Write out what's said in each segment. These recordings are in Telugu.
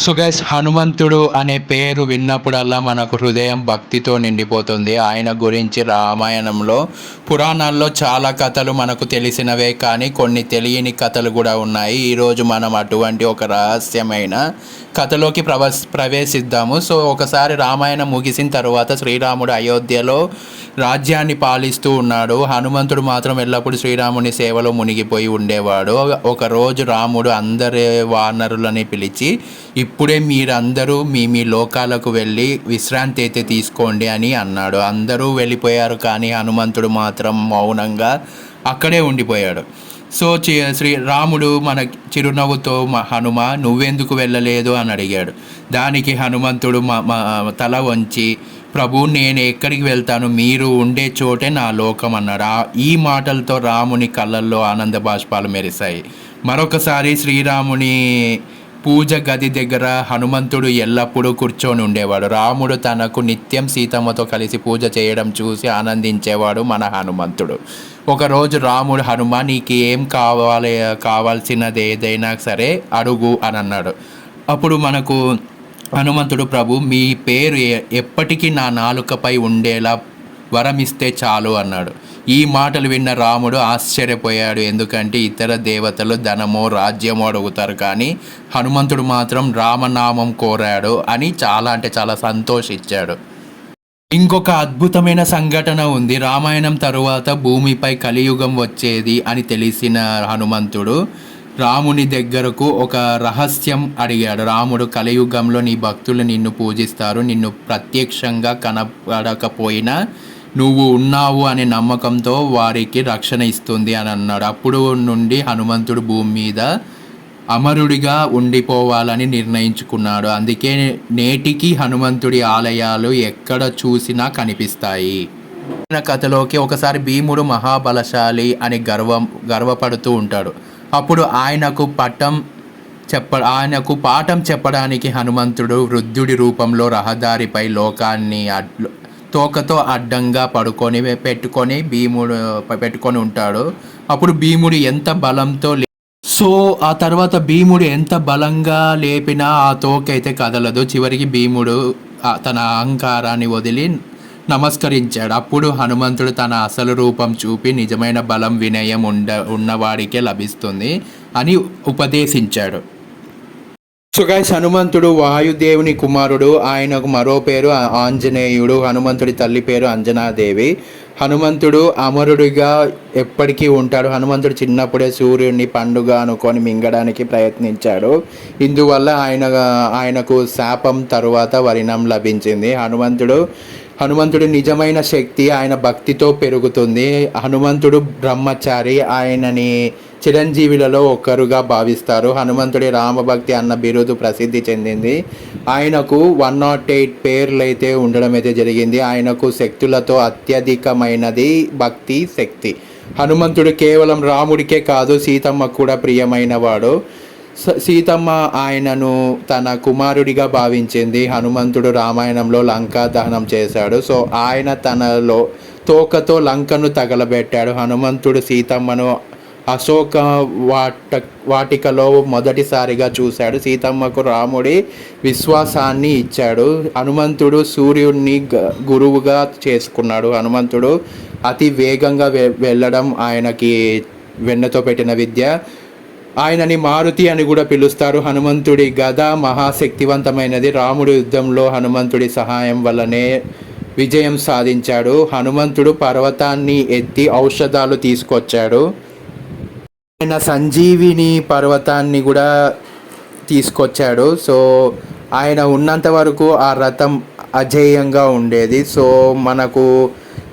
సో గైస్, హనుమంతుడు అనే పేరు విన్నప్పుడల్లా మనకు హృదయం భక్తితో నిండిపోతుంది. ఆయన గురించి రామాయణంలో, పురాణాల్లో చాలా కథలు మనకు తెలిసినవే, కానీ కొన్ని తెలియని కథలు కూడా ఉన్నాయి. ఈరోజు మనం అటువంటి ఒక రహస్యమైన కథలోకి ప్రవేశిద్దాము. సో ఒకసారి రామాయణం ముగిసిన తర్వాత శ్రీరాముడు అయోధ్యలో రాజ్యాన్ని పాలిస్తూ ఉన్నాడు. హనుమంతుడు మాత్రం ఎల్లప్పుడూ శ్రీరాముని సేవలో మునిగిపోయి ఉండేవాడు. ఒకరోజు రాముడు అందరి వానరులని పిలిచి, ఇప్పుడే మీరందరూ మీ మీ లోకాలకు వెళ్ళి విశ్రాంతి అయితే తీసుకోండి అని అన్నాడు. అందరూ వెళ్ళిపోయారు, కానీ హనుమంతుడు మాత్రం మౌనంగా అక్కడే ఉండిపోయాడు. సో శ్రీరాముడు మన చిరునవ్వుతో హనుమ నువ్వెందుకు వెళ్ళలేదు అని అడిగాడు. దానికి హనుమంతుడు తల వంచి, ప్రభు నేను ఎక్కడికి వెళ్తాను, మీరు ఉండే చోటే నా లోకం అన్నాడు. ఈ మాటలతో రాముని కళ్ళల్లో ఆనంద బాష్పాలు మెరిశాయి. మరొకసారి శ్రీరాముని పూజ గది దగ్గర హనుమంతుడు ఎల్లప్పుడూ కూర్చొని ఉండేవాడు. రాముడు తనకు నిత్యం సీతమ్మతో కలిసి పూజ చేయడం చూసి ఆనందించేవాడు మన హనుమంతుడు. ఒకరోజు రాముడు, హనుమ నీకు ఏం కావాల్సినది ఏదైనా సరే అడుగు అని అన్నాడు. అప్పుడు మనకు హనుమంతుడు, ప్రభు మీ పేరు ఎప్పటికీ నా నాలుకపై ఉండేలా వరమిస్తే చాలు అన్నాడు. ఈ మాటలు విన్న రాముడు ఆశ్చర్యపోయాడు. ఎందుకంటే ఇతర దేవతలు ధనమో రాజ్యమో అడుగుతారు, కానీ హనుమంతుడు మాత్రం రామనామం కోరాడు అని చాలా సంతోషించాడు. ఇంకొక అద్భుతమైన సంఘటన ఉంది. రామాయణం తరువాత భూమిపై కలియుగం వచ్చేది అని తెలిసిన హనుమంతుడు రాముని దగ్గరకు ఒక రహస్యం అడిగాడు. రాముడు, కలియుగంలో నీ భక్తులు నిన్ను పూజిస్తారు, నిన్ను ప్రత్యక్షంగా కనపడకపోయినా నువ్వు ఉన్నావు అనే నమ్మకంతో వారికి రక్షణ ఇస్తుంది అని అన్నాడు. అప్పుడు నుండి హనుమంతుడు భూమి మీద అమరుడిగా ఉండిపోవాలని నిర్ణయించుకున్నాడు. అందుకే నేటికి హనుమంతుడి ఆలయాలు ఎక్కడ చూసినా కనిపిస్తాయి. కథలోకి ఒకసారి భీముడు మహాబలశాలి అని గర్వపడుతూ ఉంటాడు. అప్పుడు ఆయనకు పాఠం చెప్పడానికి హనుమంతుడు వృద్ధుడి రూపంలో రహదారిపై లోకాన్ని తోకతో అడ్డంగా పెట్టుకొని ఉంటాడు. అప్పుడు భీముడు ఎంత బలంతో ఆ తర్వాత భీముడు ఎంత బలంగా లేపినా ఆ తోక అయితే కదలదు. చివరికి భీముడు తన అహంకారాన్ని వదిలి నమస్కరించాడు. అప్పుడు హనుమంతుడు తన అసలు రూపం చూపి, నిజమైన బలం వినయం ఉన్నవాడికే లభిస్తుంది అని ఉపదేశించాడు. సో గైస్, హనుమంతుడు వాయుదేవుని కుమారుడు. ఆయనకు మరో పేరు ఆంజనేయుడు. హనుమంతుడి తల్లి పేరు అంజనాదేవి. హనుమంతుడు అమరుడిగా ఎప్పటికీ ఉంటాడు. హనుమంతుడు చిన్నప్పుడే సూర్యుడిని పండుగ అనుకొని మింగడానికి ప్రయత్నించాడు. ఇందువల్ల ఆయనకు శాపం తరువాత వరిణం లభించింది. హనుమంతుడు నిజమైన శక్తి ఆయన భక్తితో పెరుగుతుంది. హనుమంతుడు బ్రహ్మచారి. ఆయనని చిరంజీవులలో ఒకరుగా భావిస్తారు. హనుమంతుడి రామభక్తి అన్న బిరుదు ప్రసిద్ధి చెందింది. ఆయనకు 108 పేర్లు అయితే ఉండడం అయితే జరిగింది. ఆయనకు శక్తులతో అత్యధికమైనది భక్తి శక్తి. హనుమంతుడు కేవలం రాముడికే కాదు, సీతమ్మ కూడా ప్రియమైనవాడు. సీతమ్మ ఆయనను తన కుమారుడిగా భావించింది. హనుమంతుడు రామాయణంలో లంకా దహనం చేశాడు. సో ఆయన తనలో తోకతో లంకను తగలబెట్టాడు. హనుమంతుడు సీతమ్మను అశోక వాటికలో మొదటిసారిగా చూశాడు. సీతమ్మకు రాముడి విశ్వాసాన్ని ఇచ్చాడు. హనుమంతుడు సూర్యుడిని గురువుగా చేసుకున్నాడు. హనుమంతుడు అతి వేగంగా వెళ్ళడం ఆయనకి వెన్నతో పెట్టిన విద్య. ఆయనని మారుతి అని కూడా పిలుస్తారు. హనుమంతుడి గద మహాశక్తివంతమైనది. రాముడి యుద్ధంలో హనుమంతుడి సహాయం వల్లనే విజయం సాధించాడు. హనుమంతుడు పర్వతాన్ని ఎత్తి ఔషధాలు తీసుకొచ్చాడు. ఆయన సంజీవిని పర్వతాన్ని కూడా తీసుకొచ్చాడు. సో ఆయన ఉన్నంత వరకు ఆ రథం అజేయంగా ఉండేది. సో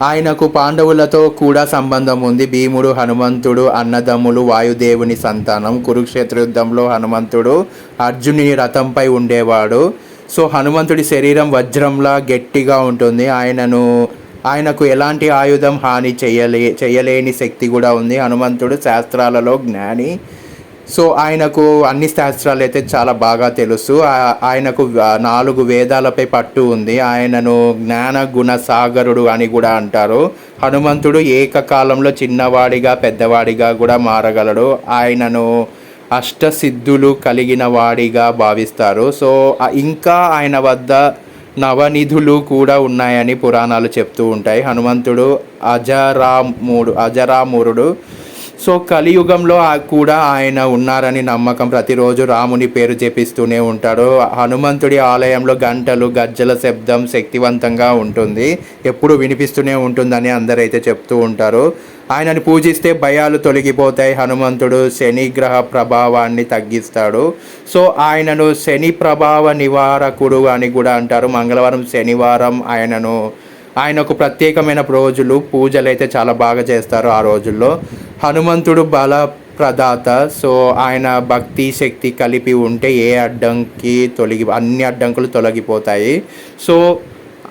ఆయనకు పాండవులతో కూడా సంబంధం ఉంది. భీముడు హనుమంతుడు అన్నదమ్ములు, వాయుదేవుని సంతానం. కురుక్షేత్ర యుద్ధంలో హనుమంతుడు అర్జునుని రథంపై ఉండేవాడు. సో హనుమంతుడి శరీరం వజ్రంలా గట్టిగా ఉంటుంది. ఆయనకు ఎలాంటి ఆయుధం హాని చేయలేని శక్తి కూడా ఉంది. హనుమంతుడు శాస్త్రాలలో జ్ఞాని. సో ఆయనకు అన్ని శాస్త్రాలు అయితే చాలా బాగా తెలుసు. ఆయనకు 4 వేదాలపై పట్టు ఉంది. ఆయనను జ్ఞాన గుణ సాగరుడు అని కూడా అంటారు. హనుమంతుడు ఏకకాలంలో చిన్నవాడిగా పెద్దవాడిగా కూడా మారగలడు. అష్టసిద్ధులు కలిగిన వాడిగా భావిస్తారు. సో ఇంకా ఆయన వద్ద నవనిధులు కూడా ఉన్నాయని పురాణాలు చెప్తూ ఉంటాయి. హనుమంతుడు అజరామురుడు. సో కలియుగంలో కూడా ఆయన ఉన్నారని నమ్మకం. ప్రతిరోజు రాముని పేరు జపిస్తూనే ఉంటాడు. హనుమంతుడి ఆలయంలో గంటలు గజ్జల శబ్దం శక్తివంతంగా ఉంటుంది, ఎప్పుడు వినిపిస్తూనే ఉంటుందని అందరైతే చెప్తూ ఉంటారు. ఆయనని పూజిస్తే భయాలు తొలగిపోతాయి. హనుమంతుడు శనిగ్రహ ప్రభావాన్ని తగ్గిస్తాడు. సో ఆయనను శని ప్రభావ నివారకుడు అని కూడా అంటారు. మంగళవారం శనివారం ఆయనకు ప్రత్యేకమైన రోజులు, పూజలు అయితే చాలా బాగా చేస్తారు ఆ రోజుల్లో. హనుమంతుడు బల ప్రదాత. సో ఆయన భక్తి శక్తి కలిపి ఉంటే అన్ని అడ్డంకులు తొలగిపోతాయి. సో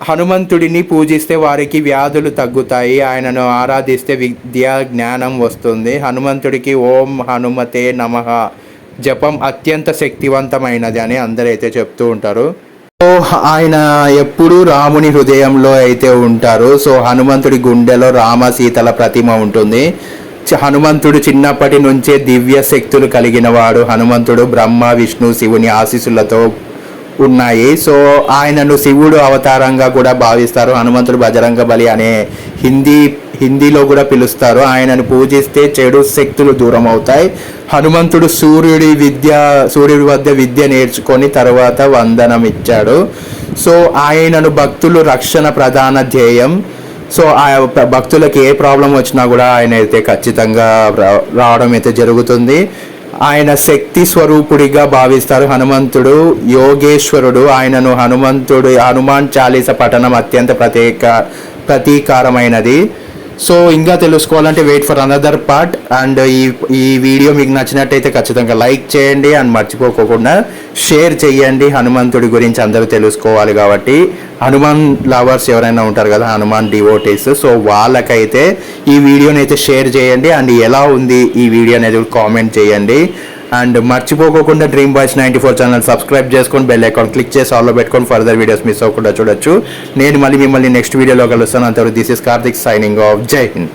హనుమంతుడిని పూజిస్తే వారికి వ్యాధులు తగ్గుతాయి. ఆయనను ఆరాధిస్తే విద్య జ్ఞానం వస్తుంది. హనుమంతుడికి ఓం హనుమతే నమః జపం అత్యంత శక్తివంతమైనది అని అందరైతే చెప్తూ ఉంటారు. సో ఆయన ఎప్పుడూ రాముని హృదయంలో అయితే ఉంటారు. సో హనుమంతుడి గుండెలో రామ సీతల ప్రతిమ ఉంటుంది. హనుమంతుడు చిన్నప్పటి నుంచే దివ్య శక్తులు కలిగిన వాడు. హనుమంతుడు బ్రహ్మ విష్ణు శివుని ఆశీస్సులతో ఉన్నాయి. సో ఆయనను శివుడు అవతారంగా కూడా భావిస్తారు. హనుమంతుడు బజరంగ బలి అనే హిందీలో కూడా పిలుస్తారు. ఆయనను పూజిస్తే చెడు శక్తులు దూరం అవుతాయి. హనుమంతుడు సూర్యుడి వద్ద విద్య నేర్చుకొని తర్వాత వందనం ఇచ్చాడు. సో ఆయనను భక్తులు రక్షణ ప్రధాన ధ్యేయం. సో ఆ భక్తులకు ఏ ప్రాబ్లం వచ్చినా కూడా ఆయన అయితే ఖచ్చితంగా రావడం అయితే జరుగుతుంది. ఆయన శక్తి స్వరూపుడిగా భావిస్తారు. హనుమంతుడు యోగేశ్వరుడు. ఆయనను హనుమాన్ చాలీస పఠనం అత్యంత ప్రతీకారమైనది. సో ఇంకా తెలుసుకోవాలంటే wait for another part. And ఈ వీడియో మీకు నచ్చినట్టయితే ఖచ్చితంగా లైక్ చేయండి అండ్ మర్చిపోకుండా షేర్ చేయండి. హనుమంతుడి గురించి అందరూ తెలుసుకోవాలి కాబట్టి. హనుమాన్ లవర్స్ ఎవరైనా ఉంటారు కదా, హనుమాన్ డివోటీస్, సో వాళ్ళకైతే ఈ వీడియోని అయితే షేర్ చేయండి. అండ్ ఎలా ఉంది ఈ వీడియో అనేది కామెంట్ చేయండి. అండ్ మర్చిపోకుండా డ్రీమ్ బాయ్స్ 94 ఛానల్ సబ్స్క్రైబ్ చేసుకొని బెల్ ఐకాన్ క్లిక్ చేసి ఆల్లో పెట్టుకొని ఫర్దర్ వీడియోస్ మిస్ అవ్వకుండా చూడొచ్చు. నేను మళ్ళీ మిమ్మల్ని నెక్స్ట్ వీడియోలో కలుస్తాను. అంతవరకు this is Karthik signing off. జై హింద్.